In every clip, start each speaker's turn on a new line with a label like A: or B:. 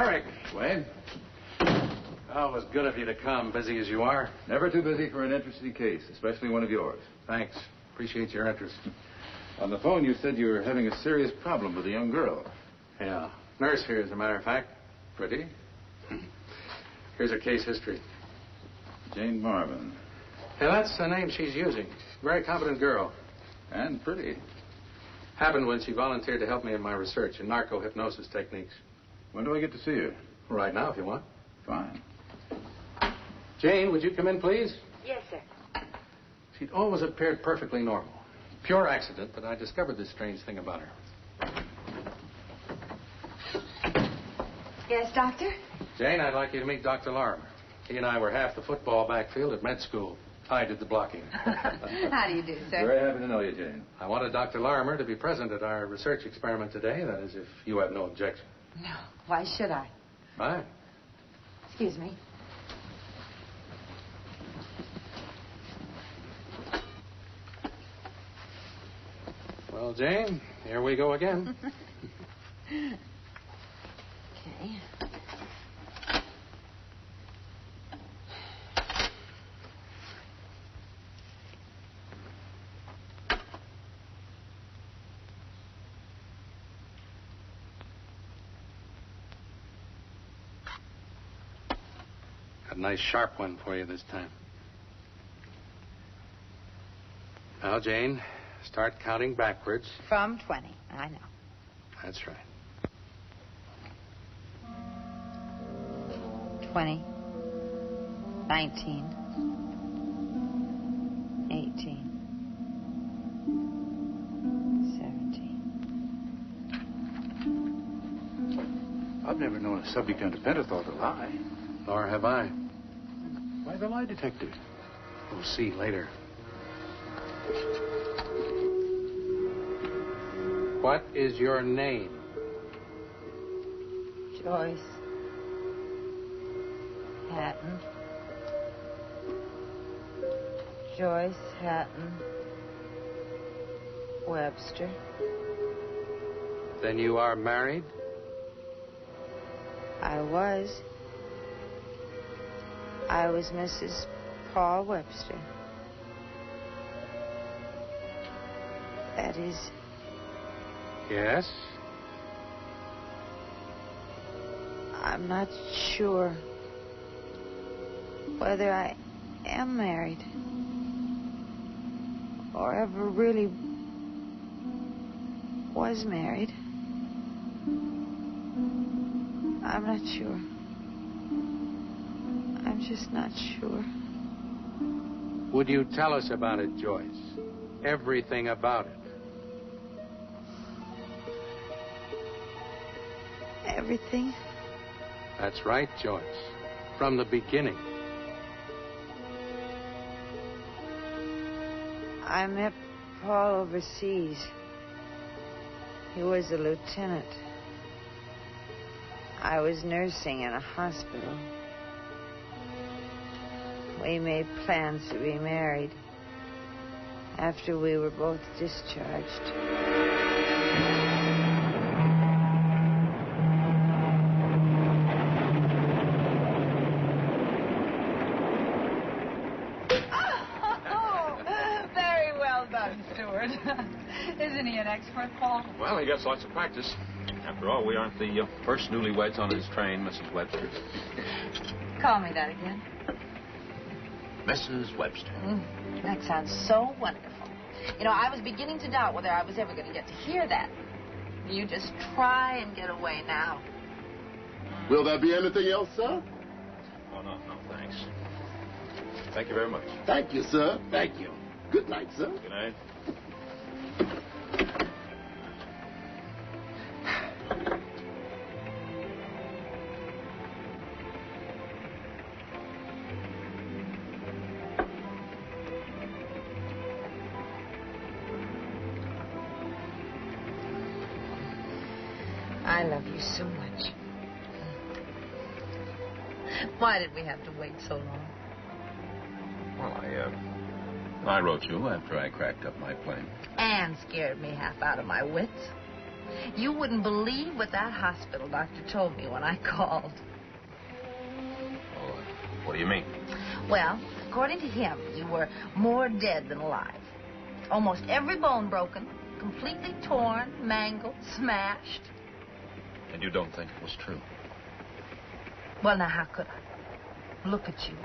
A: Eric.
B: Wayne?
A: Oh, it was good of you to come, busy as you are.
B: Never too busy for an interesting case, especially one of yours.
A: Thanks. Appreciate your interest.
B: On the phone, you said you were having a serious problem with a young girl.
A: Yeah. Nurse here, as a matter of fact. Pretty. Here's her case history.
B: Jane Marvin.
A: Yeah, that's the name she's using. Very competent girl.
B: And pretty.
A: Happened when she volunteered to help me in my research in narco-hypnosis techniques.
B: When do I get to see her?
A: Right now, if you want.
B: Fine.
A: Jane, would you come in, please?
C: Yes, sir.
A: She'd always appeared perfectly normal. Pure accident, but I discovered this strange thing about her.
C: Yes, Doctor?
A: Jane, I'd like you to meet Dr. Larimer. He and I were half the football backfield at med school. I did the blocking.
C: How do you do, sir?
B: Very happy to know you, Jane.
A: I wanted Dr. Larimer to be present at our research experiment today. That is, if you have no objection.
C: No. Why should I?
A: Fine.
C: Excuse me.
A: Well, Jane, here we go again.
C: Okay.
A: Got a nice sharp one for you this time. Now, Jane, start counting backwards.
C: From 20. I know.
A: That's right.
C: 20. 19. 18. 17.
B: I've never known a subject under pentothal to lie.
A: Nor have I.
B: Why the lie detector?
A: We'll see later. What is your name?
C: Joyce. Hatton. Joyce Hatton. Webster.
A: Then you are married?
C: I was Mrs. Paul Webster. That is...
A: Yes.
C: I'm not sure whether I am married or ever really was married. I'm not sure. I'm just not sure.
A: Would you tell us about it, Joyce? Everything about it.
C: Everything?
A: That's right, Joyce. From the beginning.
C: I met Paul overseas. He was a lieutenant. I was nursing in a hospital. We made plans to be married after we were both discharged.
D: Isn't he an expert, Paul?
E: Well, he gets lots of practice. After all, we aren't the first newlyweds on his train, Mrs. Webster.
D: Call me that again.
E: Mrs. Webster.
D: That sounds so wonderful. You know, I was beginning to doubt whether I was ever going to get to hear that. You just try and get away now.
F: Will there be anything else, sir?
E: Oh, no, thanks. Thank you very much.
F: Thank you, sir. Thank you. Good night, sir.
E: Good night.
D: I love you so much. Why did we have to wait so long?
E: Well, I wrote you after I cracked up my plane.
D: And scared me half out of my wits. You wouldn't believe what that hospital doctor told me when I called.
E: Oh, what do you mean?
D: Well, according to him, you were more dead than alive. Almost every bone broken, completely torn, mangled, smashed.
E: And you don't think it was true?
D: Well, now, how could I? Look at you.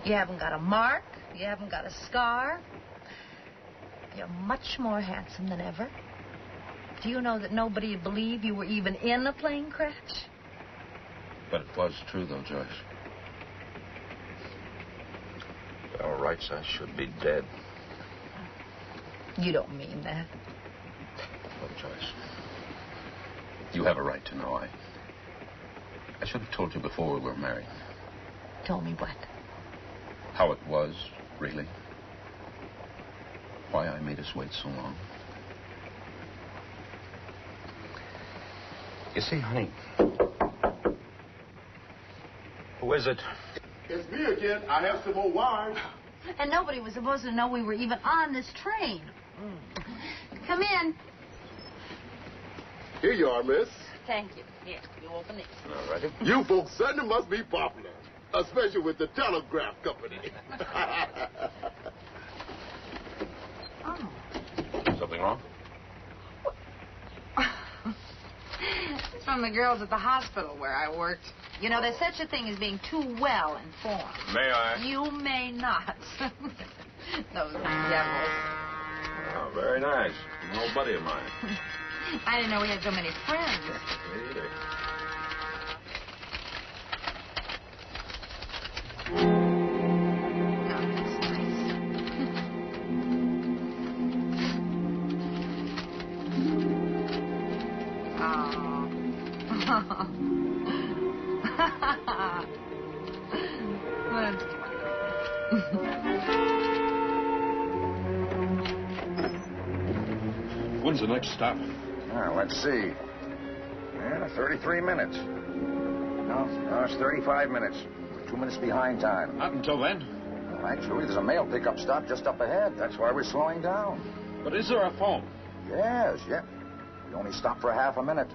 D: You haven't got a mark. You haven't got a scar. You're much more handsome than ever. Do you know that nobody would believe you were even in a plane crash?
E: But it was true, though, Joyce. By all rights, I should be dead.
D: You don't mean that.
E: Well, Joyce, you have a right to know. I should have told you before we were married.
D: Told me what?
E: How it was, really. Why I made us wait so long. You see, honey. Who is it?
F: It's me again. I have some more wine.
D: And nobody was supposed to know we were even on this train. Come in.
F: Here you are, miss.
D: Thank you. Here, you open it.
E: All righty.
F: You folks certainly must be popular, especially with the telegraph company.
D: Oh.
E: Something wrong?
D: It's from the girls at the hospital where I worked. You know, there's such a thing as being too well informed.
E: May I?
D: You may not. Those devils.
E: Oh, very nice. An old buddy of mine.
D: I didn't know we had so many friends.
E: Me either.
D: Oh, that's nice. Oh. That's
E: When's the next stop?
G: Now, let's see. Yeah, 33 minutes. No, it's 35 minutes. We're 2 minutes behind time.
E: Not until then.
G: Well, actually, there's a mail pickup stop just up ahead. That's why we're slowing down.
E: But is there a phone?
G: Yes, yeah. We only stop for half a minute.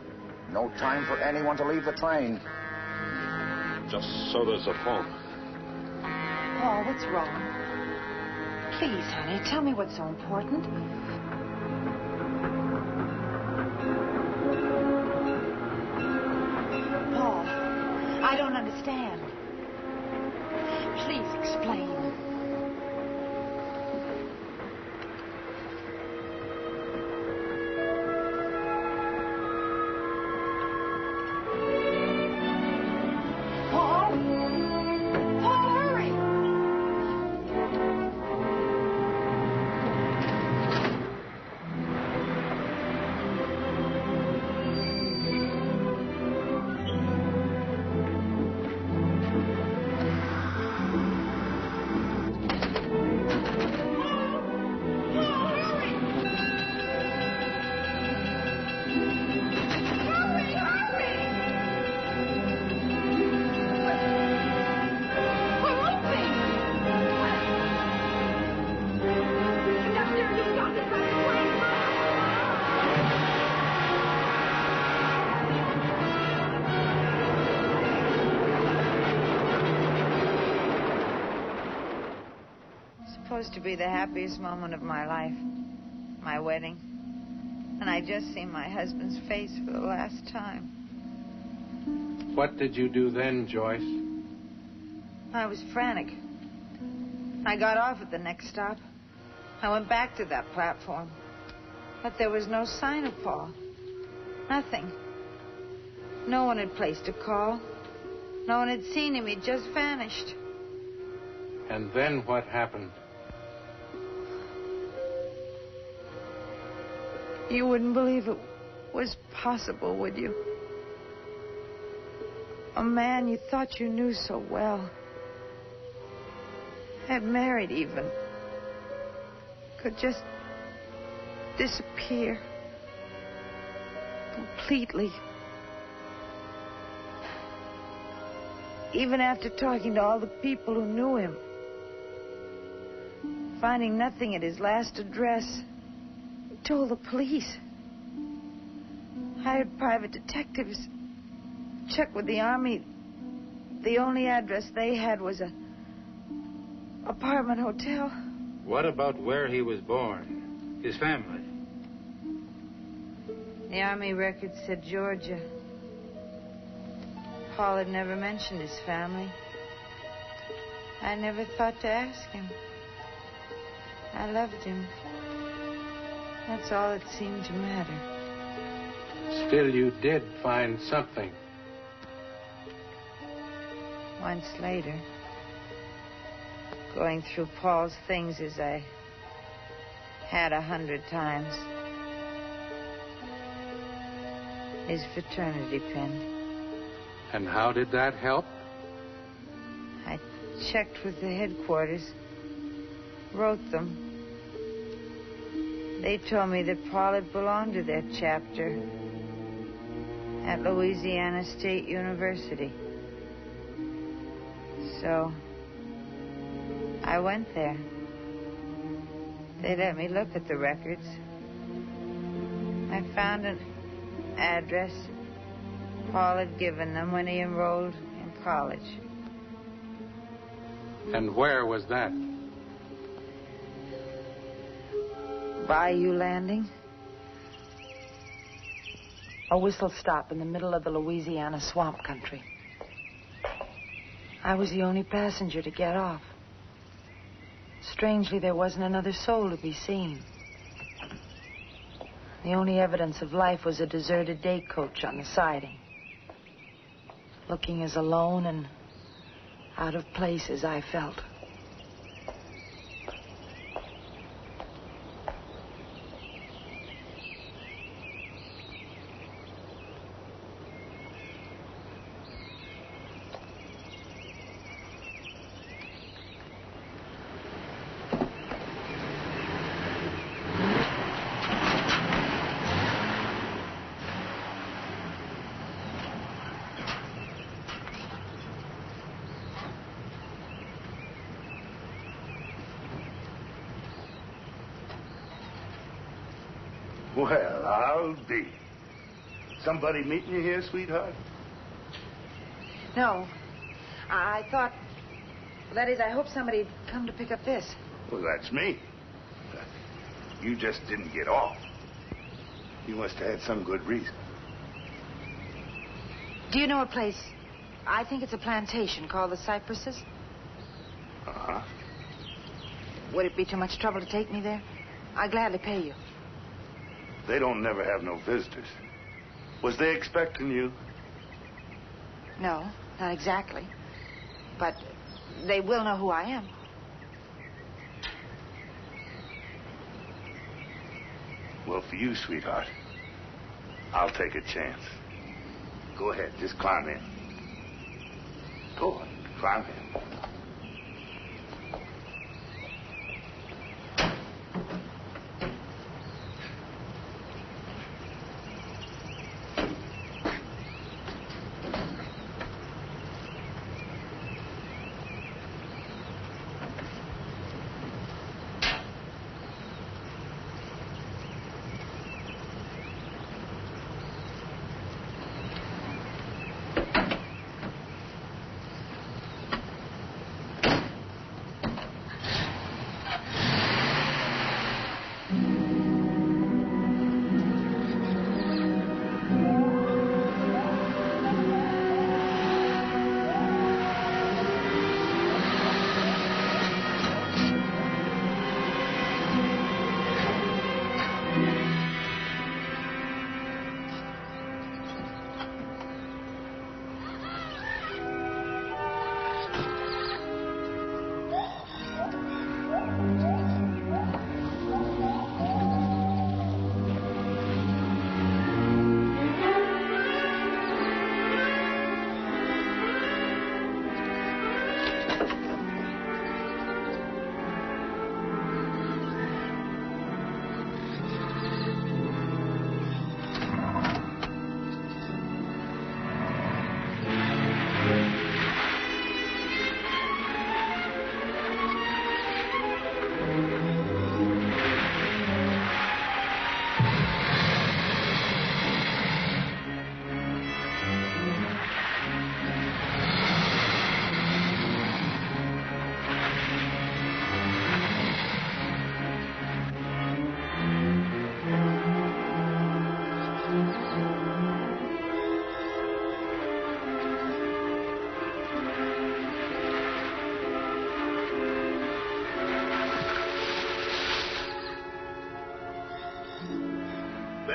G: No time for anyone to leave the train.
E: Just so there's a phone.
C: Paul, what's wrong? Please, honey, tell me what's so important. Paul, I don't understand. Please explain. Paul? Paul, hurry! Supposed to be the happiest moment of my life, my wedding. And I just seen my husband's face for the last time.
A: What did you do then, Joyce?
C: I was frantic. I got off at the next stop. I went back to that platform. But there was no sign of Paul. Nothing. No one had placed a call. No one had seen him. He'd just vanished.
A: And then what happened?
C: You wouldn't believe it was possible, would you? A man you thought you knew so well, had married even, could just disappear completely. Even after talking to all the people who knew him, finding nothing at his last address, he told the police. hired private detectives. Checked with the Army. The only address they had was a apartment hotel.
H: What about where he was born? His family?
C: The Army record said Georgia. Paul had never mentioned his family. I never thought to ask him. I loved him. That's all that seemed to matter.
A: Still, you did find something.
C: Months later, going through Paul's things as I had 100 times. His fraternity pin.
A: And how did that help?
C: I checked with the headquarters. Wrote them. They told me that Paul had belonged to their chapter at Louisiana State University. So I went there. They let me look at the records. I found an address Paul had given them when he enrolled in college.
A: And where was that?
C: Bayou Landing.
D: A whistle stop in the middle of the Louisiana swamp country. I was the only passenger to get off. Strangely, there wasn't another soul to be seen. The only evidence of life was a deserted day coach on the siding. Looking as alone and out of place as I felt.
F: Well, I'll be. Somebody meeting you here, sweetheart?
D: No. I thought... That is, I hope somebody'd come to pick up this.
F: Well, that's me. You just didn't get off. You must have had some good reason.
D: Do you know a place? I think it's a plantation called the Cypresses.
F: Uh-huh.
D: Would it be too much trouble to take me there? I'd gladly pay you.
F: They don't never have no visitors. Was they expecting you?
D: No, not exactly. But they will know who I am.
F: Well, for you, sweetheart, I'll take a chance. Go ahead, just climb in. Go on, climb in.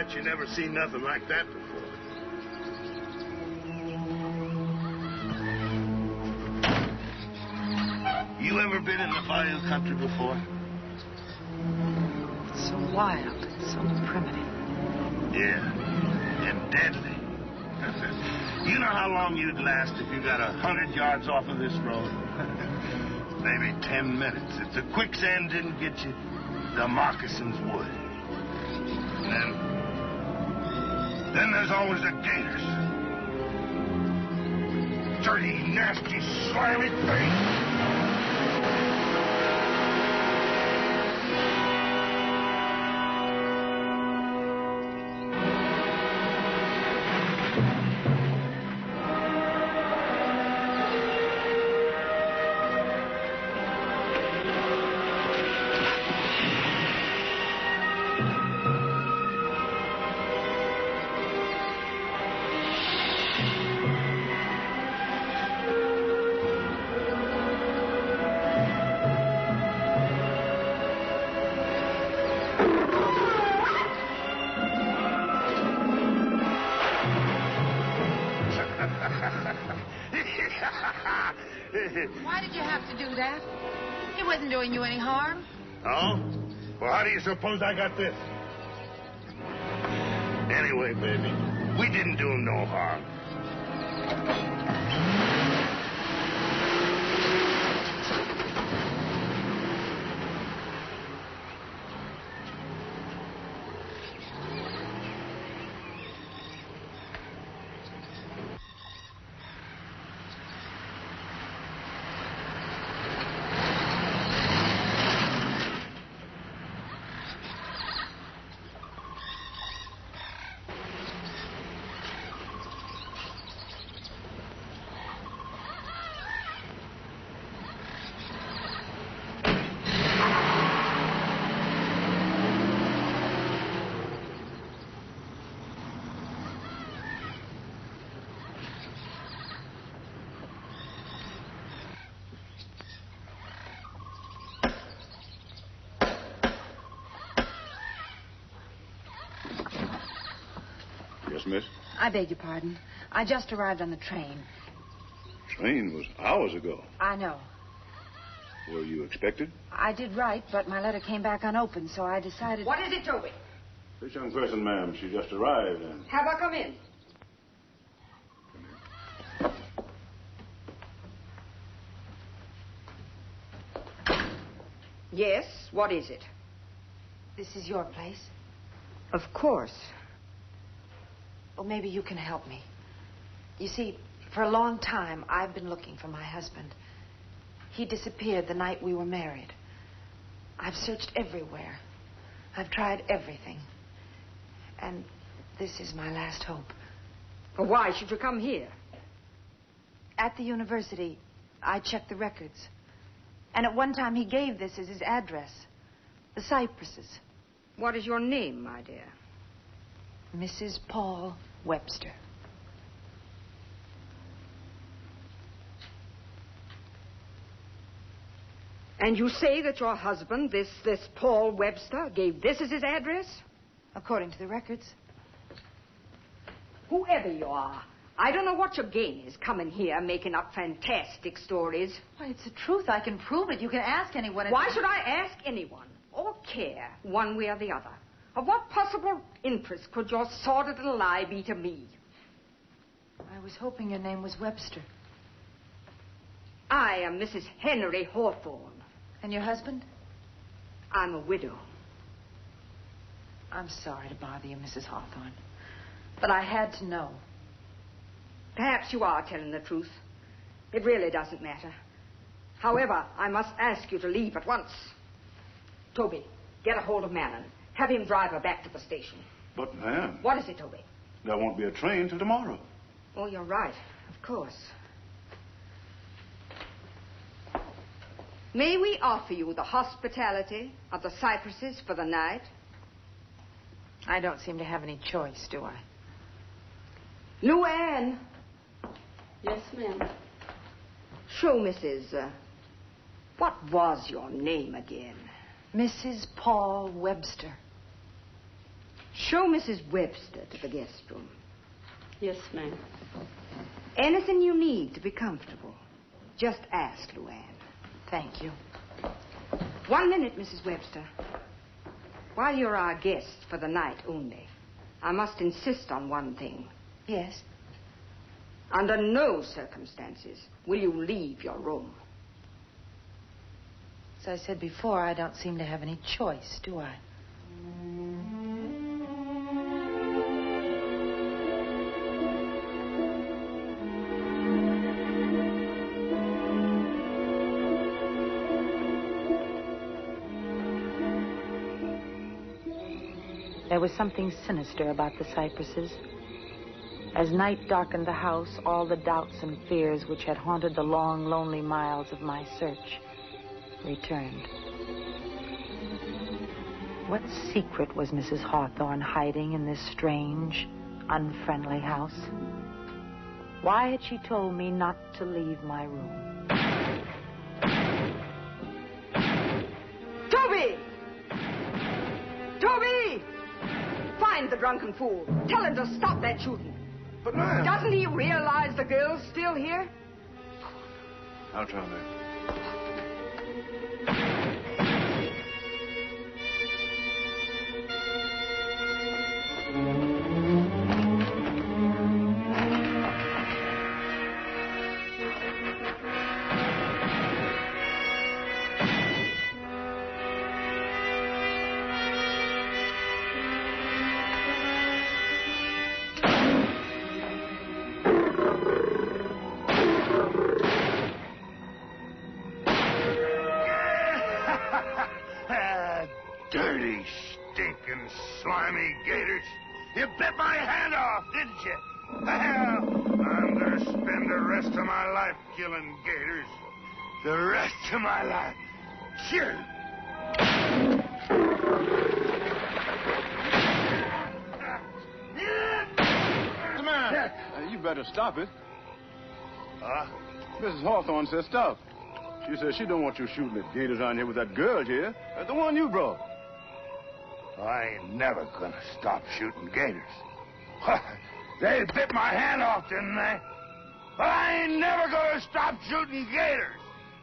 F: bet you never seen nothing like that before. You ever been in the bayou country before?
D: It's so wild, so primitive.
F: Yeah, and deadly. You know how long you'd last if you got 100 yards off of this road? Maybe 10 minutes. If the quicksand didn't get you, the moccasins would. Then there's always the gators. Dirty, nasty, slimy things.
D: Why did you have to do that? He wasn't doing you any harm.
F: Oh? Well, how do you suppose I got this? Anyway, baby, we didn't do him no harm.
B: Yes, miss?
I: I beg your pardon. I just arrived on the train.
B: Train was hours ago.
I: I know.
B: Were you expected?
I: I did write, but my letter came back unopened, so I decided...
J: What is it, Toby?
B: This young person, ma'am, she just arrived and...
J: Have her come in. Yes, what is it?
I: This is your place?
J: Of course.
I: Well, maybe you can help me. You see, for a long time, I've been looking for my husband. He disappeared the night we were married. I've searched everywhere. I've tried everything. And this is my last hope.
J: Well, why should you come here?
I: At the university, I checked the records. And at one time, he gave this as his address. The Cypresses.
J: What is your name, my dear?
I: Mrs. Paul Webster.
J: And you say that your husband, this Paul Webster, gave this as his address?
I: According to the records.
J: Whoever you are, I don't know what your game is coming here making up fantastic stories.
D: Why, it's the truth. I can prove it. You can ask anyone.
J: Why should I ask anyone or care one way or the other? Of what possible interest could your sordid little lie be to me?
I: I was hoping your name was Webster.
J: I am Mrs. Henry Hawthorne.
I: And your husband?
J: I'm a widow.
I: I'm sorry to bother you, Mrs. Hawthorne. But I had to know.
J: Perhaps you are telling the truth. It really doesn't matter. However, I must ask you to leave at once. Toby, get a hold of Manon. Have him drive her back to the station.
B: But, ma'am...
J: What is it, Toby?
B: There won't be a train till tomorrow.
J: Oh, you're right. Of course. May we offer you the hospitality of the Cypresses for the night?
I: I don't seem to have any choice, do I?
J: Luann!
K: Yes, ma'am.
J: Show Mrs. What was your name again?
I: Mrs. Paul Webster.
J: Show Mrs. Webster to the guest room.
K: Yes, ma'am.
J: Anything you need to be comfortable, just ask Luann.
I: Thank you.
J: 1 minute, Mrs. Webster. While you're our guest for the night only, I must insist on one thing.
I: Yes?
J: Under no circumstances will you leave your room.
I: As I said before, I don't seem to have any choice, do I? There was something sinister about the cypresses. As night darkened the house, all the doubts and fears which had haunted the long, lonely miles of my search returned. What secret was Mrs. Hawthorne hiding in this strange, unfriendly house? Why had she told me not to leave my room?
J: Toby! Toby! Find the drunken fool. Tell him to stop that shooting.
G: But, ma'am...
J: Doesn't he realize the girl's still here?
B: I'll try, ma'am.
F: Dirty, stinking, slimy gators. You bit my hand off, didn't you? Well, I'm gonna spend the rest of my life killing gators. The rest of my life. Sure.
B: Come on. You better stop it.
F: Huh?
B: Mrs. Hawthorne says stop. She says she don't want you shooting at gators on here with that girl here. That's the one you brought.
F: I ain't never gonna stop shooting gators. They bit my hand off, didn't they? But I ain't never gonna stop shooting gators.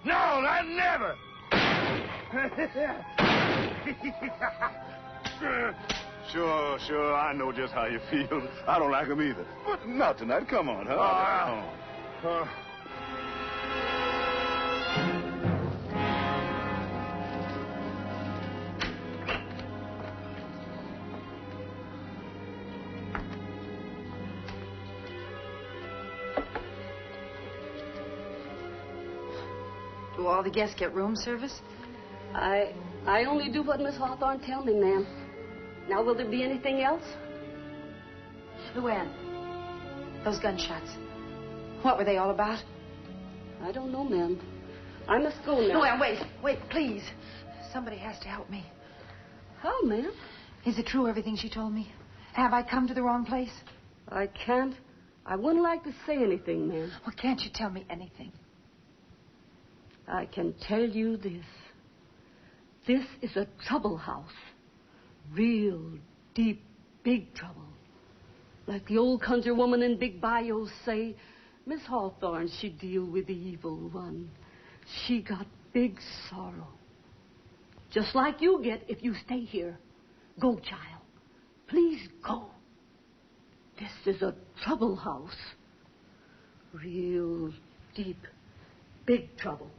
F: No, not never.
B: Sure, I know just how you feel. I don't like them either. But not tonight. Come on, huh?
I: Do all the guests get room service?
K: I only do what Miss Hawthorne tell me, ma'am. Now, will there be anything else?
I: Luann, those gunshots. What were they all about?
K: I don't know, ma'am. I must go now.
I: Luann, wait, please. Somebody has to help me.
K: How, ma'am?
I: Is it true, everything she told me? Have I come to the wrong place?
K: I can't. I wouldn't like to say anything, ma'am.
I: Well, can't you tell me anything?
K: I can tell you this. This is a trouble house. Real, deep, big trouble. Like the old conjure woman in Big Bayous say, Miss Hawthorne, she deal with the evil one. She got big sorrow. Just like you get if you stay here. Go, child. Please go. This is a trouble house. Real, deep, big trouble.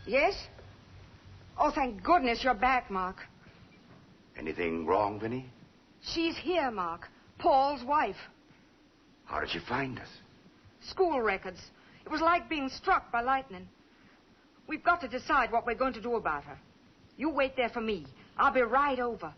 J: Yes? Oh, thank goodness you're back, Mark.
G: Anything wrong, Vinny?
J: She's here, Mark. Paul's wife.
G: How did you find us?
J: School records. It was like being struck by lightning. We've got to decide what we're going to do about her. You wait there for me. I'll be right over.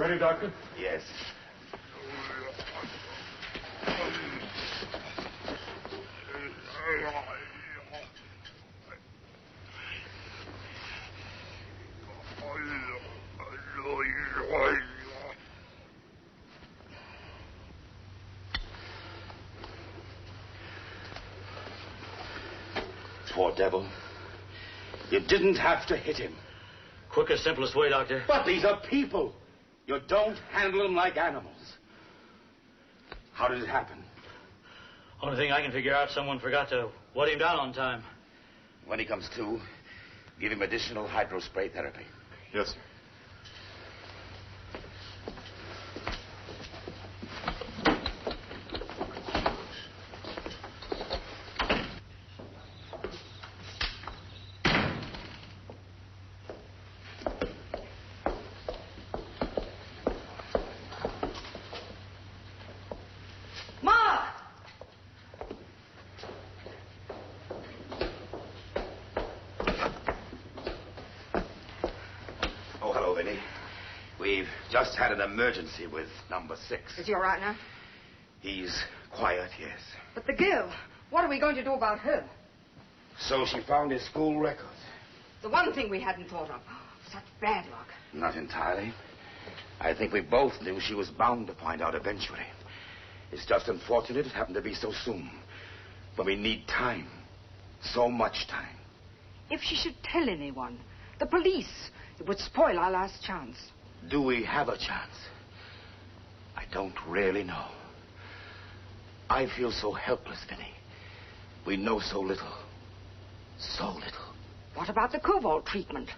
B: Ready, Doctor?
F: Yes. Poor devil. You didn't have to hit him.
L: Quickest, simplest way, Doctor.
F: But these are people. You don't handle them like animals. How did it happen?
L: Only thing I can figure out, someone forgot to wet him down on time.
F: When he comes to, give him additional hydrospray therapy.
B: Yes, sir.
F: We've just had an emergency with number 6.
J: Is he all right now?
F: He's quiet, yes.
J: But the girl, what are we going to do about her?
F: So she found his school record.
J: The one thing we hadn't thought of. Such bad luck.
F: Not entirely. I think we both knew she was bound to find out eventually. It's just unfortunate it happened to be so soon. But we need time. So much time.
J: If she should tell anyone, the police, it would spoil our last chance.
F: Do we have a chance? I don't really know. I feel so helpless, Vinny. We know so little. So little.
J: What about the cobalt treatment?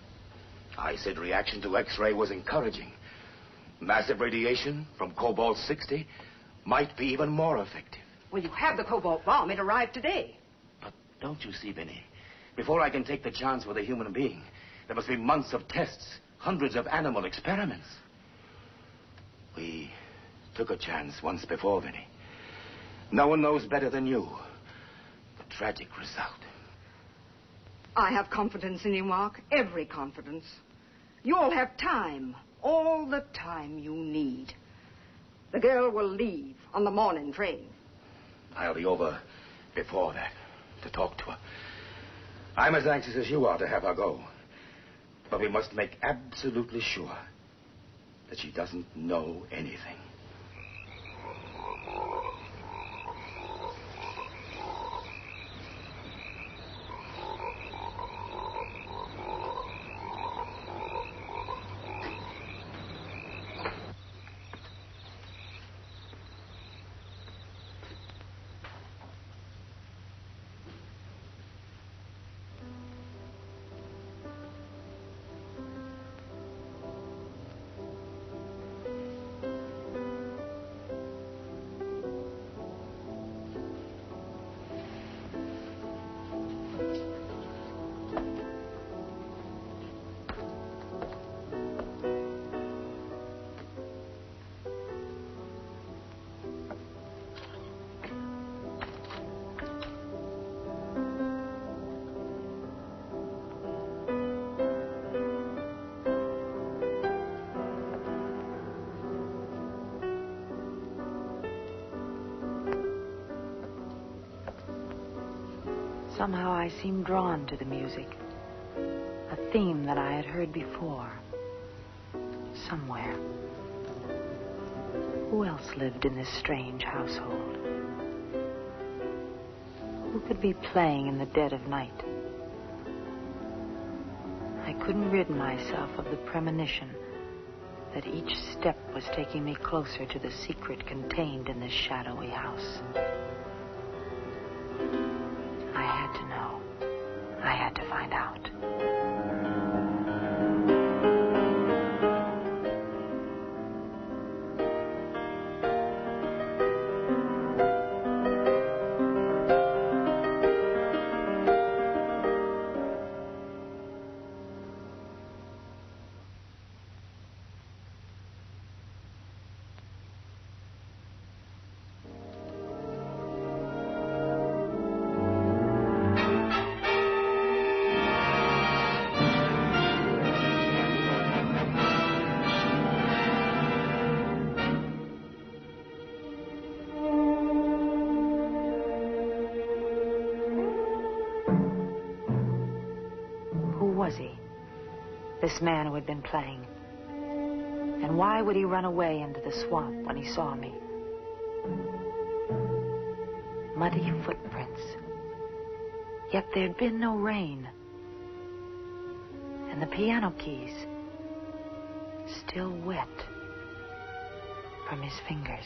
F: I said reaction to X-ray was encouraging. Massive radiation from cobalt-60 might be even more effective.
J: Well, you have the cobalt bomb. It arrived today.
F: But don't you see, Vinny? Before I can take the chance with a human being, there must be months of tests, hundreds of animal experiments. We took a chance once before, Vinny. No one knows better than you the tragic result.
J: I have confidence in you, Mark. Every confidence. You'll have time. All the time you need. The girl will leave on the morning train.
F: I'll be over before that to talk to her. I'm as anxious as you are to have her go. But we must make absolutely sure that she doesn't know anything.
C: Somehow I seemed drawn to the music. A theme that I had heard before. Somewhere. Who else lived in this strange household? Who could be playing in the dead of night? I couldn't rid myself of the premonition that each step was taking me closer to the secret contained in this shadowy house. I had to know. I had to find out.
I: was he? This man who had been playing. And why would he run away into the swamp when he saw me? Muddy footprints. Yet there'd been no rain. And the piano keys, still wet from his fingers.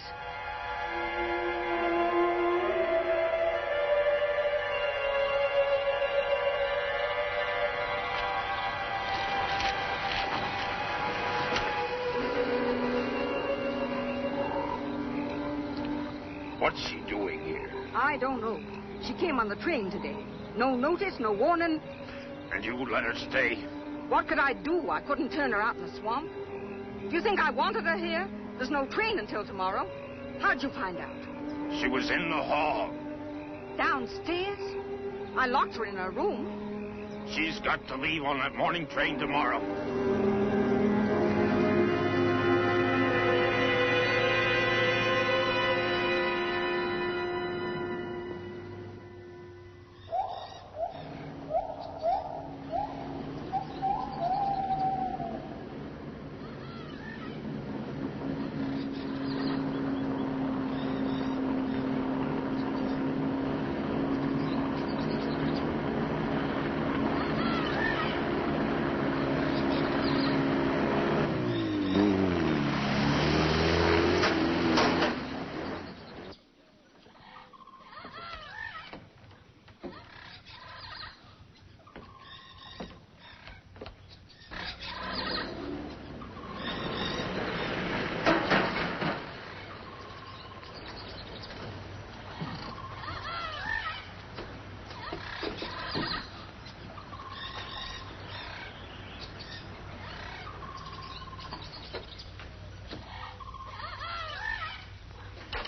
G: What's she doing here?
J: I don't know. She came on the train today. No notice, no warning.
G: And you let her stay?
J: What could I do? I couldn't turn her out in the swamp. Do you think I wanted her here? There's no train until tomorrow. How'd you find out?
G: She was in the hall.
J: Downstairs? I locked her in her room.
G: She's got to leave on that morning train tomorrow.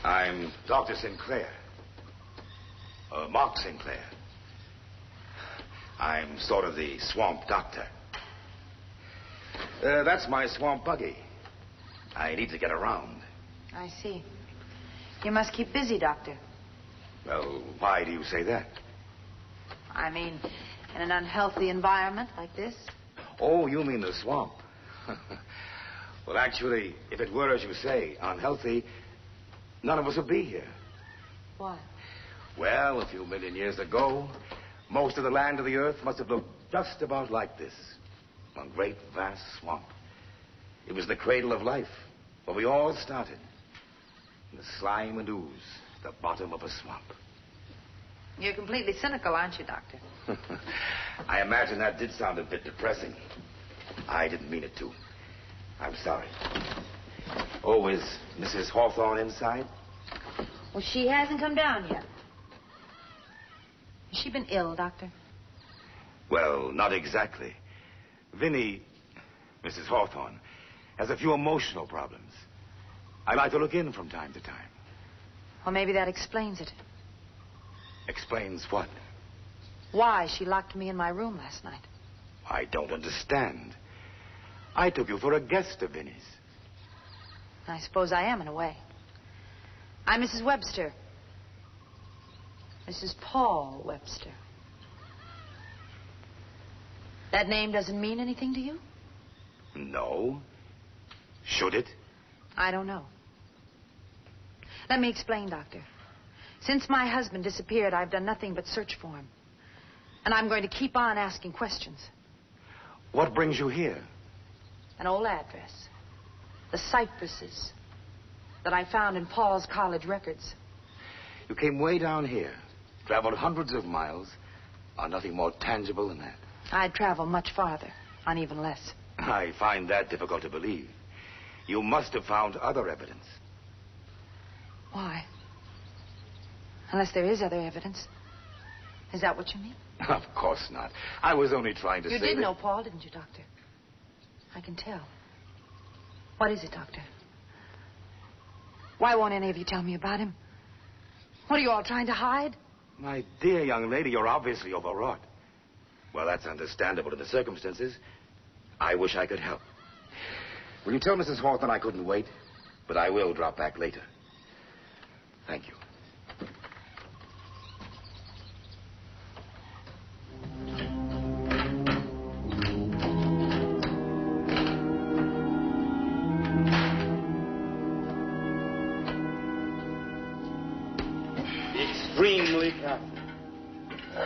G: I'm Dr. Sinclair. Mark Sinclair. I'm sort of the swamp doctor. That's my swamp buggy. I need to get around.
I: I see. You must keep busy, Doctor.
G: Well, why do you say that?
I: I mean, in an unhealthy environment like this.
G: Oh, you mean the swamp. Well, actually, if it were as you say, unhealthy, none of us would be here.
I: Why?
G: Well, a few million years ago, most of the land of the earth must have looked just about like this. A great, vast swamp. It was the cradle of life, where we all started. In the slime and ooze, the bottom of a swamp.
I: You're completely cynical, aren't you, Doctor?
G: I imagine that did sound a bit depressing. I didn't mean it to. I'm sorry. Oh, is Mrs. Hawthorne inside?
I: Well, she hasn't come down yet. Has she been ill, Doctor?
G: Well, not exactly. Vinny, Mrs. Hawthorne, has a few emotional problems. I like to look in from time to time.
I: Well, maybe that explains it.
G: Explains what?
I: Why she locked me in my room last night.
G: I don't understand. I took you for a guest of Vinny's.
I: I suppose I am, in a way. I'm Mrs. Webster. Mrs. Paul Webster. That name doesn't mean anything to you?
G: No. Should it?
I: I don't know. Let me explain, Doctor. Since my husband disappeared, I've done nothing but search for him. And I'm going to keep on asking questions.
G: What brings you here?
I: An old address. The cypresses that I found in Paul's college records.
G: You came way down here, traveled hundreds of miles, on nothing more tangible than that.
I: I'd travel much farther, on even less.
G: I find that difficult to believe. You must have found other evidence.
I: Why? Unless there is other evidence. Is that what you mean?
G: Of course not. I was only trying to say
I: You did
G: that...
I: know Paul, didn't you, Doctor? I can tell. What is it, Doctor? Why won't any of you tell me about him? What are you all trying to hide?
G: My dear young lady, you're obviously overwrought. Well, that's understandable in the circumstances. I wish I could help. Will you tell Mrs. Hawthorne I couldn't wait? But I will drop back later. Thank you.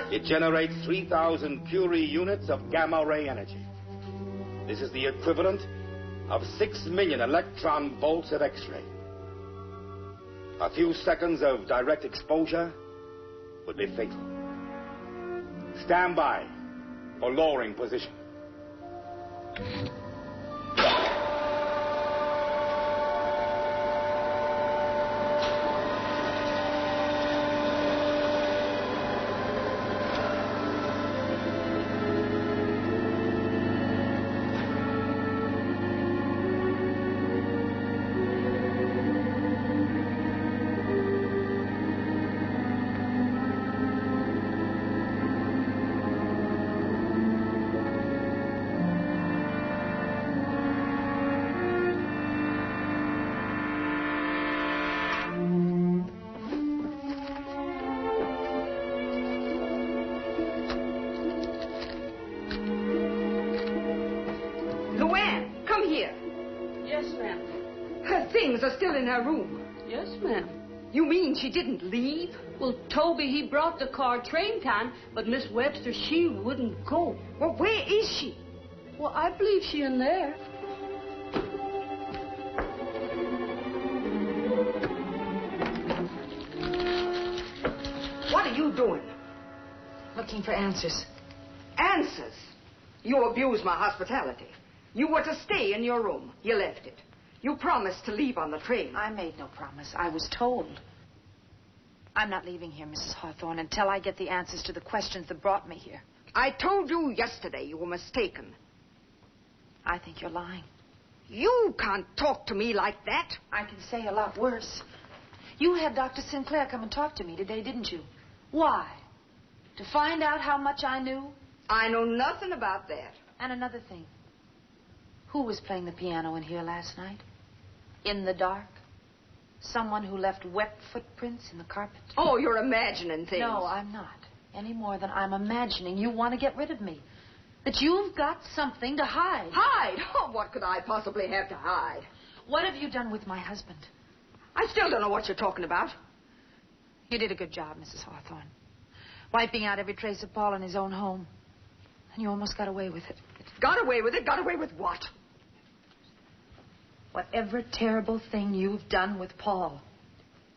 G: It generates 3,000 Curie units of gamma ray energy. This is the equivalent of 6 million electron volts of X-ray. A few seconds of direct exposure would be fatal. Stand by for lowering position.
J: Are still in her room.
K: Yes, ma'am.
J: You mean she didn't leave?
K: Well, Toby, he brought the car train time, but Miss Webster, she wouldn't go.
J: Well, where is she?
K: Well, I believe she in there.
J: What are you doing?
I: Looking for answers.
J: Answers? You abused my hospitality. You were to stay in your room. You left it. You promised to leave on the train.
I: I made no promise. I was told. I'm not leaving here, Mrs. Hawthorne, until I get the answers to the questions that brought me here.
J: I told you yesterday you were mistaken.
I: I think you're lying.
J: You can't talk to me like that.
I: I can say a lot worse. You had Dr. Sinclair come and talk to me today, didn't you? Why? To find out how much I knew?
J: I know nothing about that.
I: And another thing. Who was playing the piano in here last night? In the dark? Someone who left wet footprints in the carpet?
J: Oh, you're imagining things.
I: No, I'm not. Any more than I'm imagining you want to get rid of me. That you've got something to hide.
J: Hide? Oh, what could I possibly have to hide?
I: What have you done with my husband?
J: I still don't know what you're talking about.
I: You did a good job, Mrs. Hawthorne. Wiping out every trace of Paul in his own home. And you almost got away with it.
J: Got away with it? Got away with what?
I: Whatever terrible thing you've done with Paul.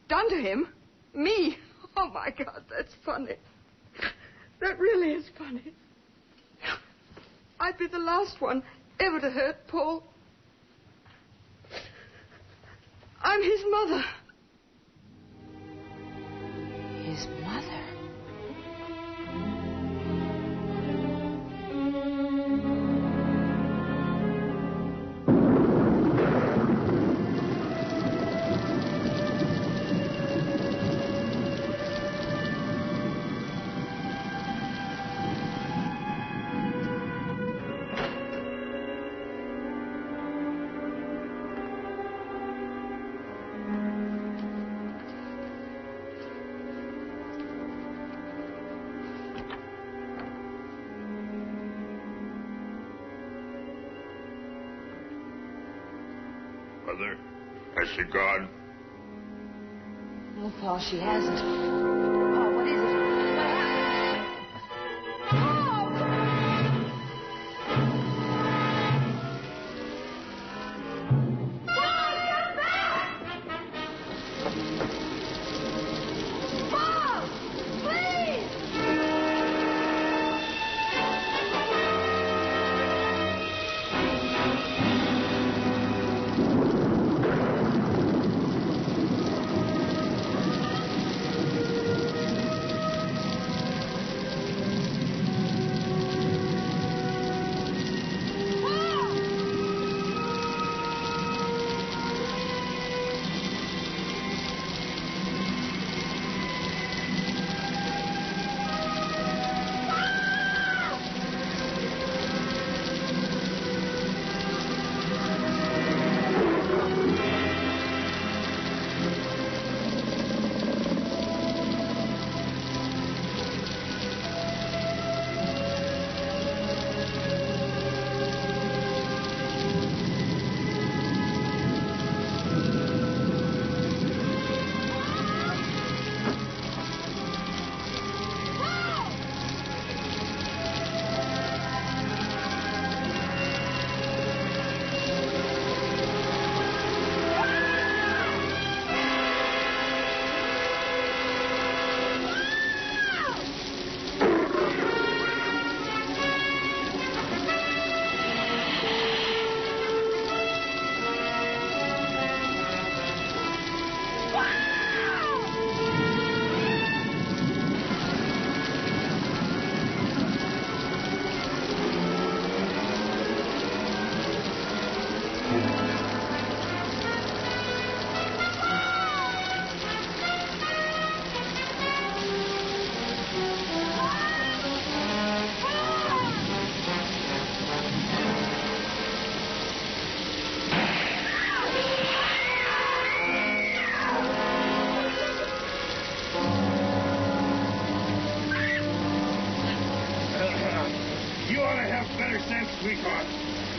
J: Done to him? Me? Oh, my God, that's funny. That really is funny. I'd be the last one ever to hurt Paul. I'm his mother.
I: His mother?
F: Mother, has she gone?
I: No, Paul, she hasn't. Oh, what is it? What happened? Oh, come on! Paul, get back! Paul, please!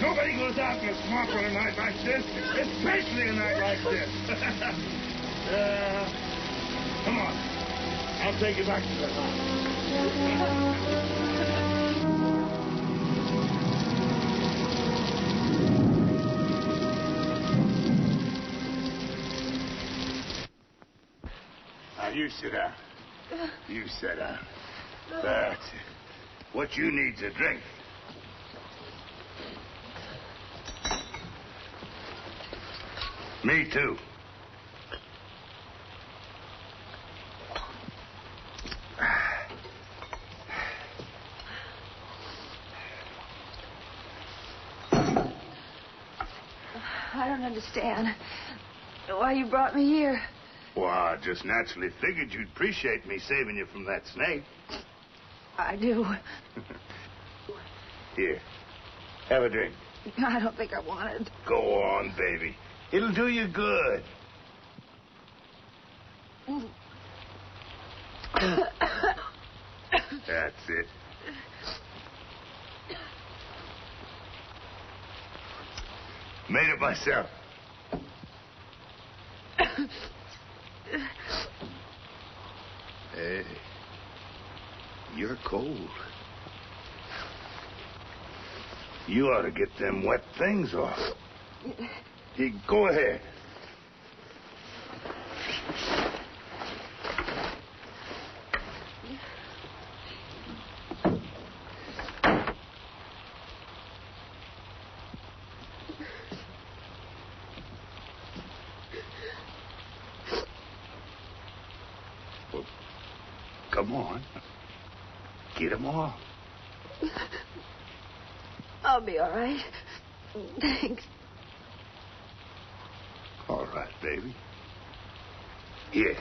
F: Nobody goes out in the swamp on a night like this, especially a night like this. Come on. I'll take you back to the house. Now, you sit down. You sit down. That's it. What you need's a drink. Me too.
I: I don't understand why you brought me here.
F: Well, I just naturally figured you'd appreciate me saving you from that snake.
I: I do.
F: Here, have a drink.
I: I don't think I want it.
F: Go on, baby. It'll do you good. That's it. Made it myself. Hey, you're cold. You ought to get them wet things off. Here, go ahead. Well, come on. Get them off.
I: I'll be all right. Thanks.
F: All right, baby. Here.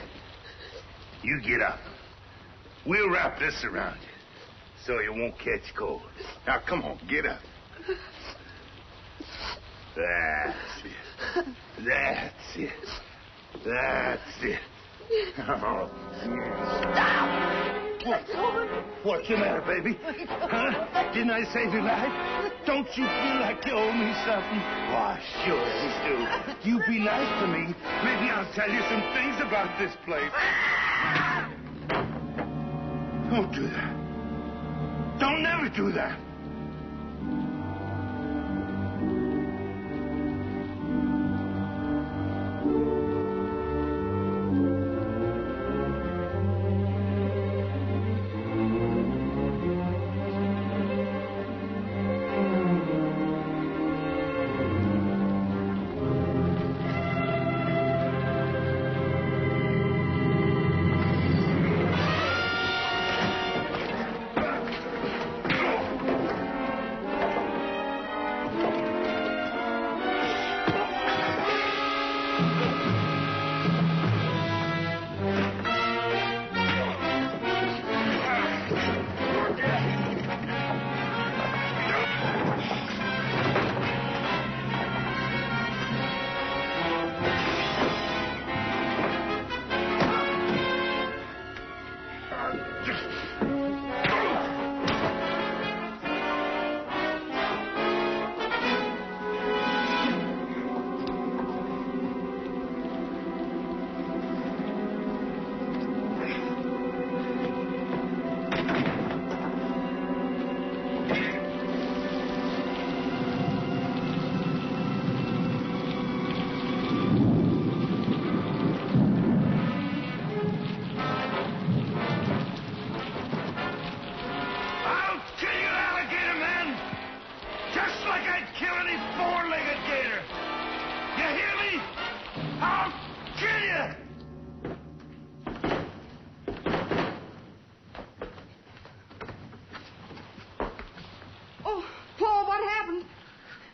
F: You get up. We'll wrap this around you so you won't catch cold. Now, come on, get up. That's it. That's it. That's it. Oh. What's the matter, baby? Huh? Didn't I save your life? Don't you feel like you owe me something? Why, sure you do. You be nice to me. Maybe I'll tell you some things about this place. Don't do that. Don't never do that.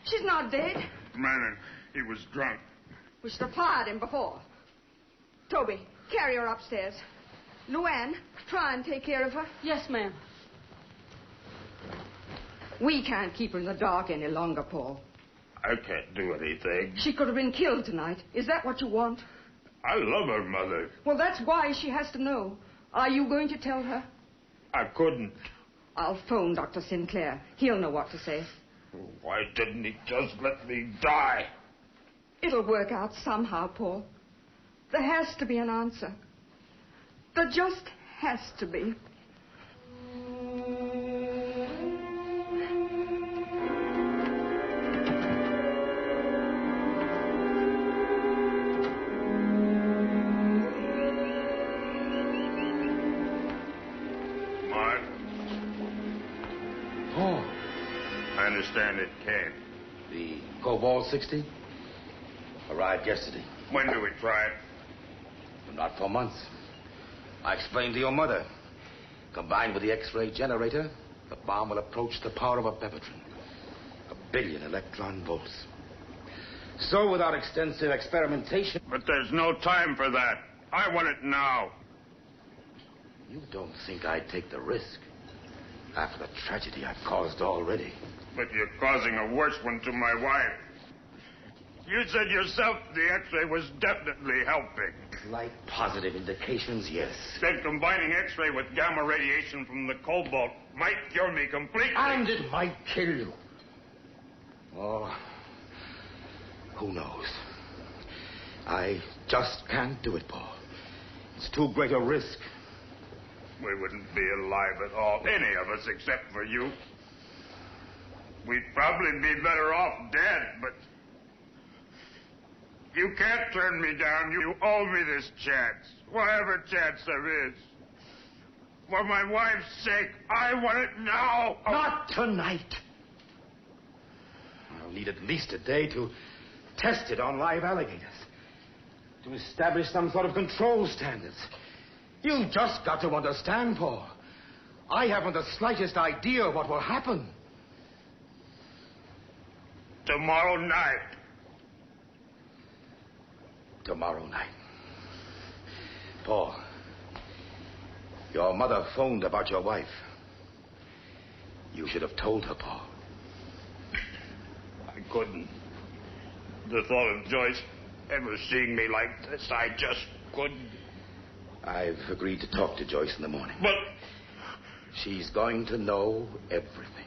J: She's not dead.
F: Man, he was drunk.
J: We should have fired him before. Toby, carry her upstairs. Luann, try and take care of her.
K: Yes, ma'am.
J: We can't keep her in the dark any longer, Paul.
F: I can't do anything.
J: She could have been killed tonight. Is that what you want?
F: I love her, Mother.
J: Well, that's why she has to know. Are you going to tell her?
F: I couldn't.
J: I'll phone Dr. Sinclair. He'll know what to say.
F: Why didn't he just let me die?
J: It'll work out somehow, Paul. There has to be an answer. There just has to be.
F: Mark?
G: Paul.
F: I understand it came.
G: The Cobalt 60 arrived yesterday.
F: When do we try it?
G: Not for months. I explained to your mother. Combined with the X-ray generator, the bomb will approach the power of a bevotron. 1 billion electron volts. So without extensive experimentation...
F: But there's no time for that. I want it now.
G: You don't think I'd take the risk after the tragedy I've caused already.
F: But you're causing a worse one to my wife. You said yourself the X-ray was definitely helping.
G: Slight positive indications, yes.
F: Then combining X-ray with gamma radiation from the cobalt might cure me completely.
G: And it might kill you. Oh, who knows? I just can't do it, Paul. It's too great a risk.
F: We wouldn't be alive at all, any of us except for you. We'd probably be better off dead, but... You can't turn me down. You owe me this chance. Whatever chance there is. For my wife's sake, I want it now.
G: Not tonight. I'll need at least a day to test it on live alligators. To establish some sort of control standards. You've just got to understand, Paul. I haven't the slightest idea what will happen.
F: Tomorrow night.
G: Tomorrow night. Paul, your mother phoned about your wife. You should have told her, Paul.
F: I couldn't. The thought of Joyce ever seeing me like this, I just couldn't.
G: I've agreed to talk to Joyce in the morning.
F: But...
G: She's going to know everything.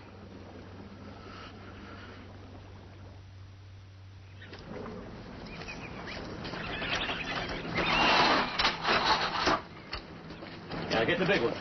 L: Now get the big one.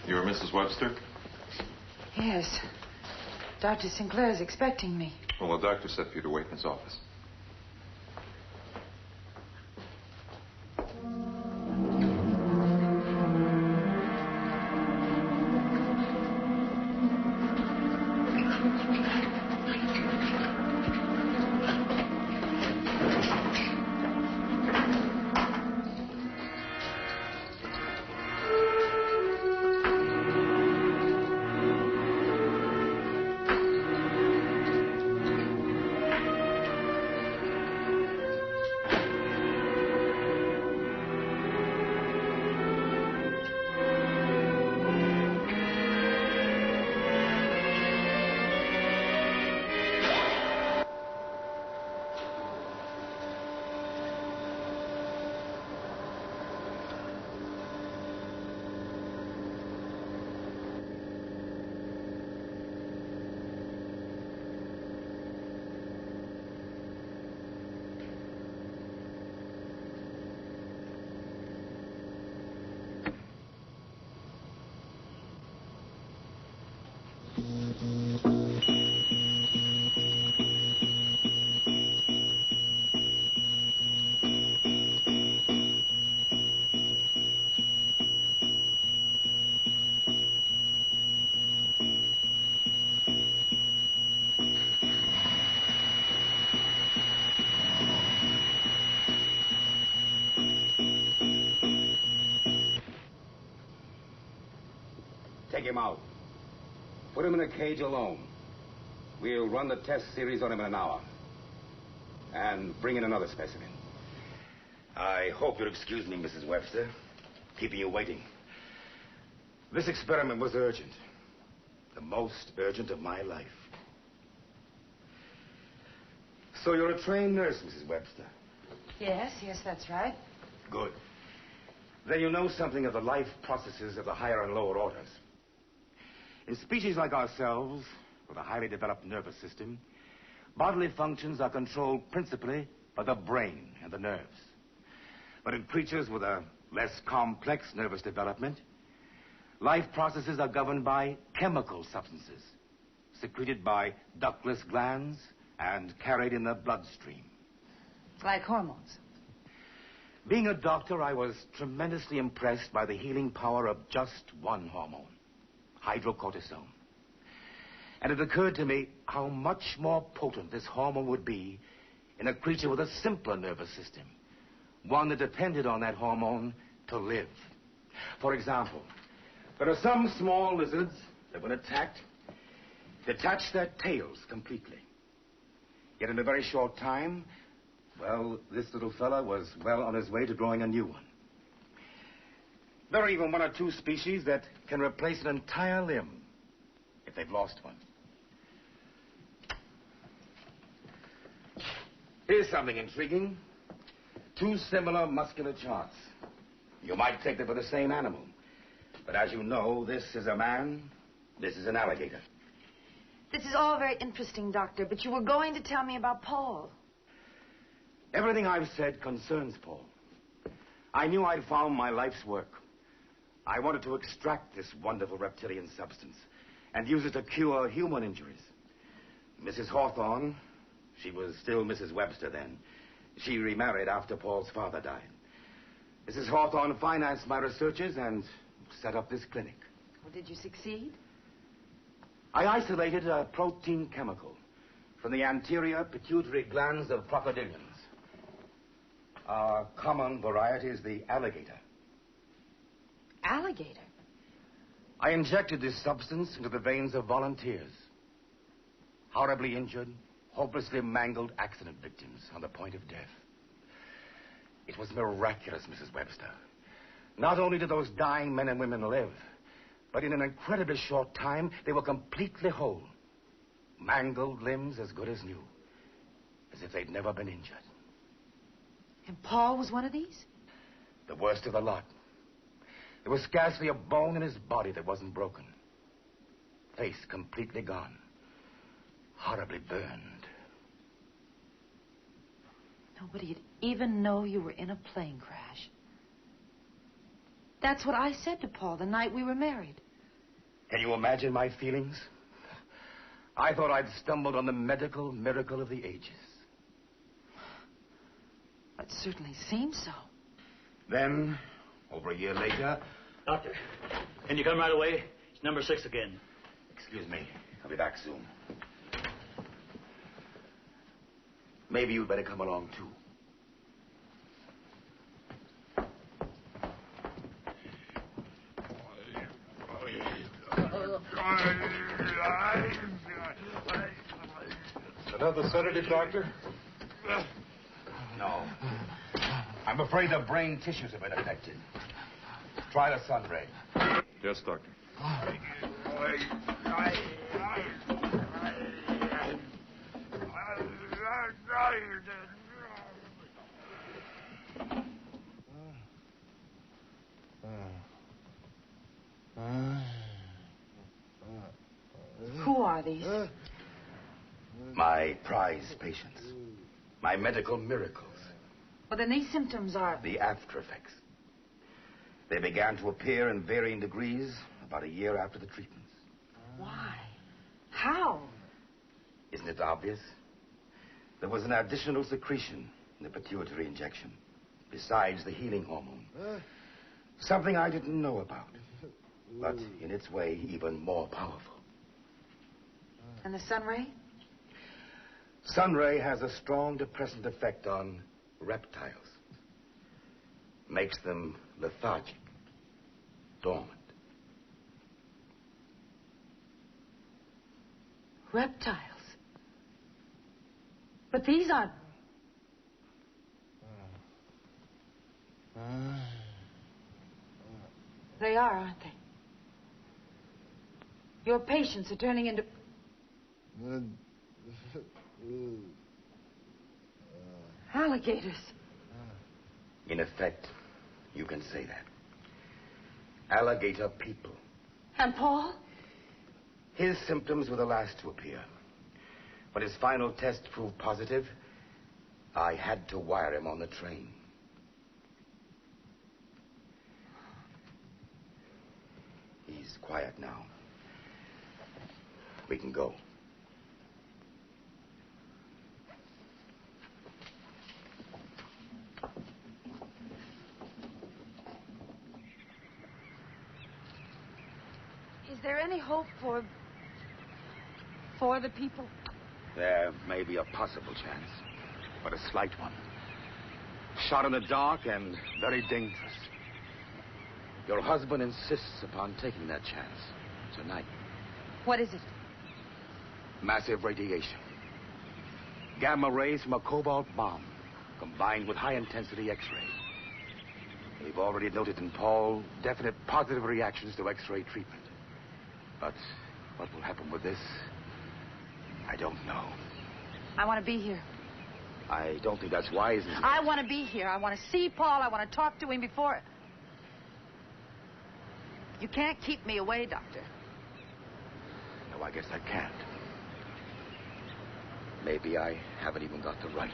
M: You're Mrs. Webster?
C: Yes. Dr. Sinclair's expecting me.
M: Well, the doctor said for you to wait in his office.
G: him out. Put him in a cage alone. We'll run the test series on him in an hour. And bring in another specimen. I hope you'll excuse me, Mrs. Webster, keeping you waiting. This experiment was urgent. The most urgent of my life. So you're a trained nurse, Mrs. Webster?
I: Yes, that's right.
G: Good. Then you know something of the life processes of the higher and lower orders. In species like ourselves, with a highly developed nervous system, bodily functions are controlled principally by the brain and the nerves. But in creatures with a less complex nervous development, life processes are governed by chemical substances, secreted by ductless glands and carried in the bloodstream.
I: Like hormones.
G: Being a doctor, I was tremendously impressed by the healing power of just one hormone, hydrocortisone. And it occurred to me how much more potent this hormone would be in a creature with a simpler nervous system, one that depended on that hormone to live. For example, there are some small lizards that, when attacked, detach their tails completely. Yet in a very short time, well, this little fella was well on his way to growing a new one. There are even one or two species that can replace an entire limb if they've lost one. Here's something intriguing. Two similar muscular charts. You might take them for the same animal. But as you know, this is a man, this is an alligator.
I: This is all very interesting, Doctor, but you were going to tell me about Paul.
G: Everything I've said concerns Paul. I knew I'd found my life's work. I wanted to extract this wonderful reptilian substance and use it to cure human injuries. Mrs. Hawthorne, she was still Mrs. Webster then. She remarried after Paul's father died. Mrs. Hawthorne financed my researches and set up this clinic.
I: Well, did you succeed?
G: I isolated a protein chemical from the anterior pituitary glands of crocodilians. Our common variety is the alligator.
I: Alligator?
G: I injected this substance into the veins of volunteers. Horribly injured, hopelessly mangled accident victims on the point of death. It was miraculous, Mrs. Webster. Not only did those dying men and women live, but in an incredibly short time, they were completely whole. Mangled limbs as good as new. As if they'd never been injured.
I: And Paul was one of these?
G: The worst of the lot. There was scarcely a bone in his body that wasn't broken. Face completely gone. Horribly burned.
I: Nobody'd even know you were in a plane crash. That's what I said to Paul the night we were married.
G: Can you imagine my feelings? I thought I'd stumbled on the medical miracle of the ages.
I: It certainly seems so.
G: Then, over a year later...
L: Doctor, can you come right away? It's number 6 again.
G: Excuse me. I'll be back soon. Maybe you'd better come along, too.
M: Another sedative, Doctor?
G: No. I'm afraid the brain tissues have been affected. Try the sun ray.
M: Yes, Doctor.
I: Who are these?
G: My prize patients. My medical miracles.
I: Well, then these symptoms are...
G: The after effects. They began to appear in varying degrees about a year after the treatments.
I: Why? How?
G: Isn't it obvious? There was an additional secretion in the pituitary injection, besides the healing hormone. Something I didn't know about, but in its way, even more powerful.
I: And the sun ray?
G: Sun ray has a strong depressant effect on reptiles. Makes them lethargic, dormant.
D: Reptiles. But these aren't... They are, aren't they? Your patients are turning into... alligators.
G: In effect, you can say that. Alligator people.
D: And Paul?
G: His symptoms were the last to appear. When his final test proved positive, I had to wire him on the train. He's quiet now. We can go.
D: Is there any hope for the people?
G: There may be a possible chance, but a slight one. Shot in the dark and very dangerous. Your husband insists upon taking that chance tonight.
D: What is it?
G: Massive radiation. Gamma rays from a cobalt bomb, combined with high-intensity X-ray. They've already noted in Paul definite positive reactions to X-ray treatment. But what will happen with this, I don't know.
D: I want to be here.
G: I don't think that's wise.
D: I want to be here. I want to see Paul. I want to talk to him before... You can't keep me away, Doctor.
G: No, I guess I can't. Maybe I haven't even got the right.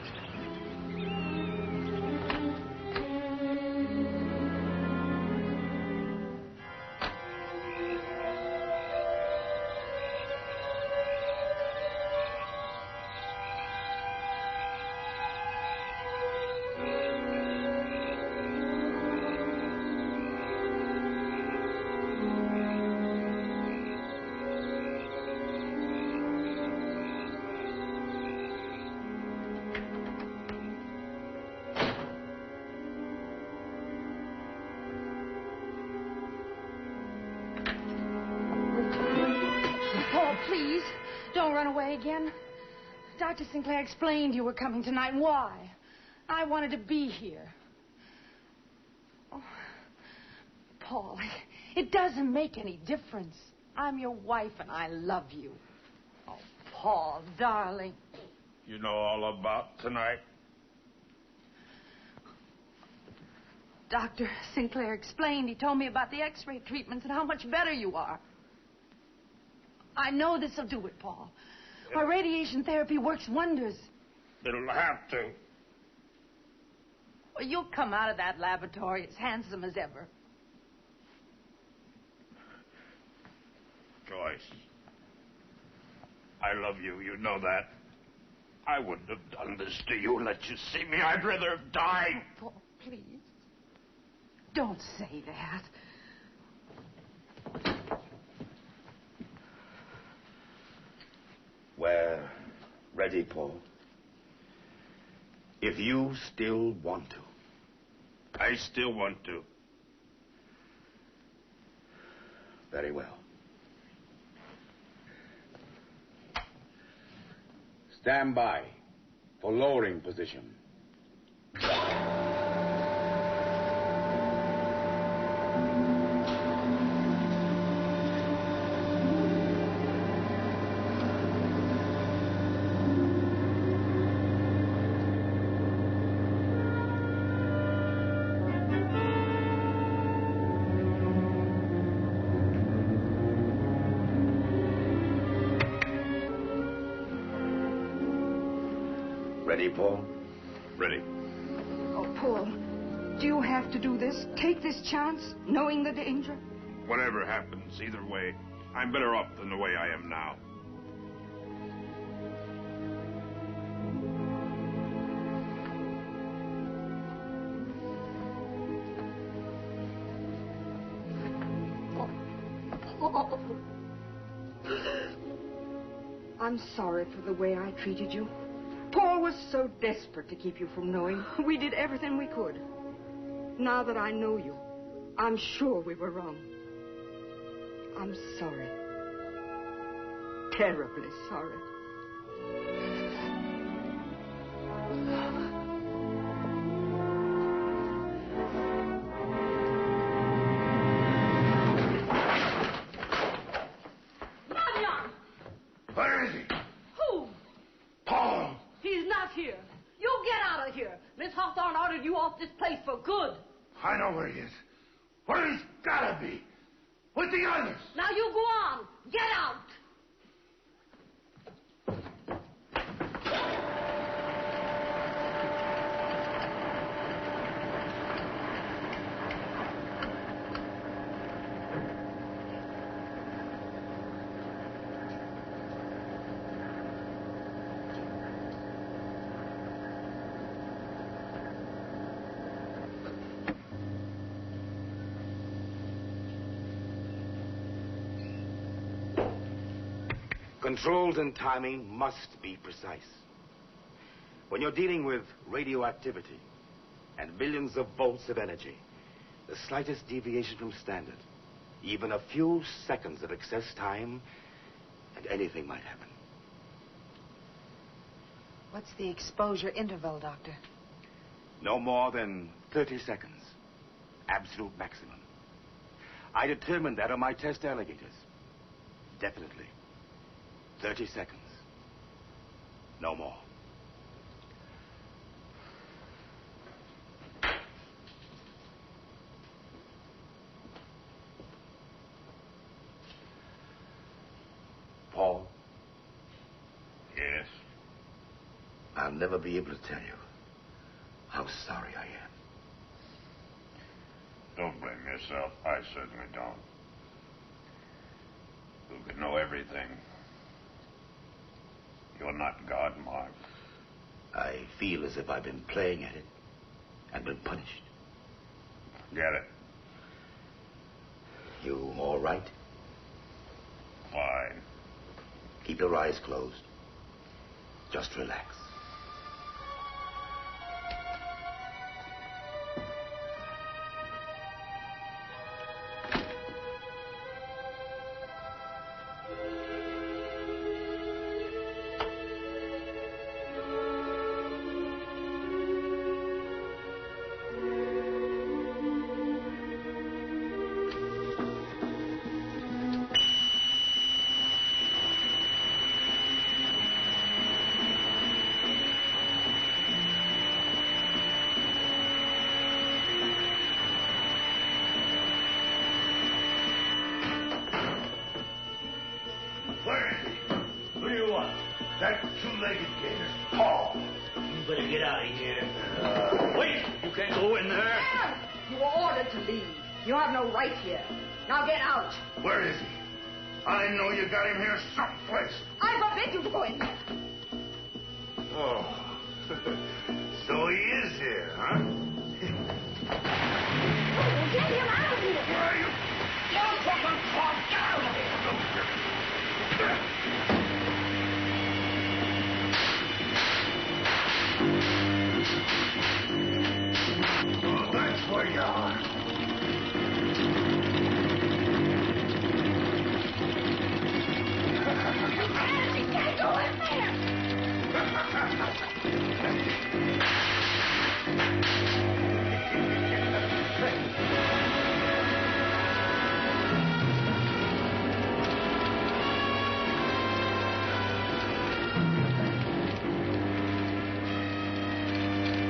D: Please, don't run away again. Dr. Sinclair explained you were coming tonight. Why? I wanted to be here. Oh, Paul, it doesn't make any difference. I'm your wife and I love you. Oh, Paul, darling.
F: You know all about tonight?
D: Dr. Sinclair explained. He told me about the X-ray treatments and how much better you are. I know this'll do it, Paul. Our radiation therapy works wonders.
F: It'll have to.
D: Well, you'll come out of that laboratory as handsome as ever.
F: Joyce, I love you. You know that. I wouldn't have done this to you. Let you see me. I'd rather have died.
D: Oh, Paul, please. Don't say that.
G: We're ready, Paul. If you still want to.
F: I still want to.
G: Very well. Stand by for lowering position. Ready, Paul?
F: Ready.
J: Oh, Paul, do you have to do this? Take this chance, knowing the danger?
F: Whatever happens, either way, I'm better off than the way I am now.
J: Paul. I'm sorry for the way I treated you. Paul was so desperate to keep you from knowing. We did everything we could. Now that I know you, I'm sure we were wrong. I'm sorry. terribly sorry.
K: Marion!
F: Where is he?
K: Who?
F: Paul!
K: He's not here. You get out of here. Miss Hawthorne ordered you off this place for good.
F: I know where he is. Where he's gotta be. With the others.
K: Now you go on. Get out.
G: Controls and timing must be precise. When you're dealing with radioactivity and millions of volts of energy, the slightest deviation from standard, even a few seconds of excess time, and anything might happen.
C: What's the exposure interval, Doctor?
G: No more than 30 seconds. Absolute maximum. I determined that on my test alligators. Definitely. 30 seconds. No more. Paul?
F: Yes?
G: I'll never be able to tell you how sorry I am.
F: Don't blame yourself. I certainly don't. Who could know everything? You're not God, Mark.
G: I feel as if I've been playing at it and been punished.
F: Get it?
G: You all right?
F: Fine.
G: Keep your eyes closed. Just relax.
F: Where is he?
L: Who do you want?
F: That two-legged gator, Paul.
L: You better get out of here. Wait! You can't go in there.
J: Aaron, you were ordered to leave. You have no right here. Now get out.
F: Where is he? I know you got him here someplace.
J: I forbid you to go in there.
F: Oh. So he is here, huh?
J: Get him out of here.
F: Where are you?
J: You fucking Paul, get out of here.
F: Oh, that's where you are.
J: You can't go in there.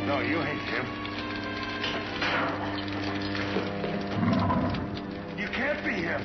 F: No, you ain't him. You can't be him.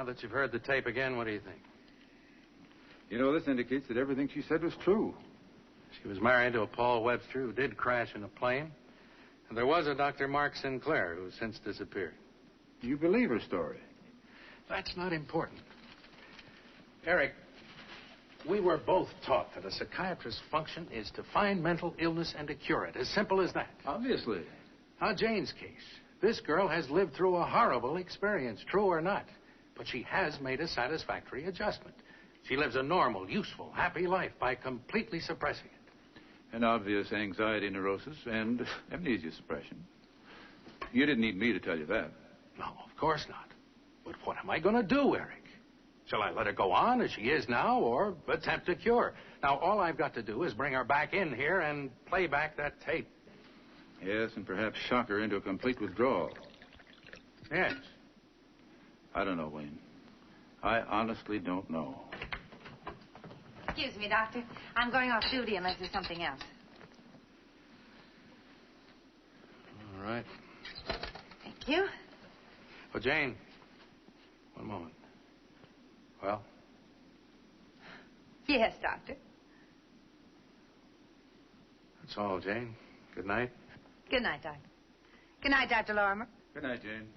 A: that you've heard the tape again, what do you think?
M: You know, this indicates that everything she said was true.
A: She was married to a Paul Webster who did crash in a plane. And there was a Dr. Mark Sinclair who's since disappeared.
M: You believe her story?
A: That's not important. Eric, we were both taught that a psychiatrist's function is to find mental illness and to cure it. As simple as that.
M: Obviously.
A: Now, Jane's case. This girl has lived through a horrible experience, true or not. But she has made a satisfactory adjustment. She lives a normal, useful, happy life by completely suppressing it.
M: An obvious anxiety neurosis and amnesia suppression. You didn't need me to tell you that.
A: No, of course not. But what am I going to do, Eric? Shall I let her go on as she is now or attempt a cure? Now, all I've got to do is bring her back in here and play back that tape.
M: Yes, and perhaps shock her into a complete withdrawal.
A: Yes.
M: I don't know, Wayne. I honestly don't know.
I: Excuse me, Doctor. I'm going off duty unless there's something else.
A: All right.
I: Thank you.
A: Well, Jane, one moment. Well?
I: Yes, Doctor.
A: That's all, Jane. Good night.
I: Good night, Doctor. Good night, Dr. Lorimer.
M: Good night, Jane.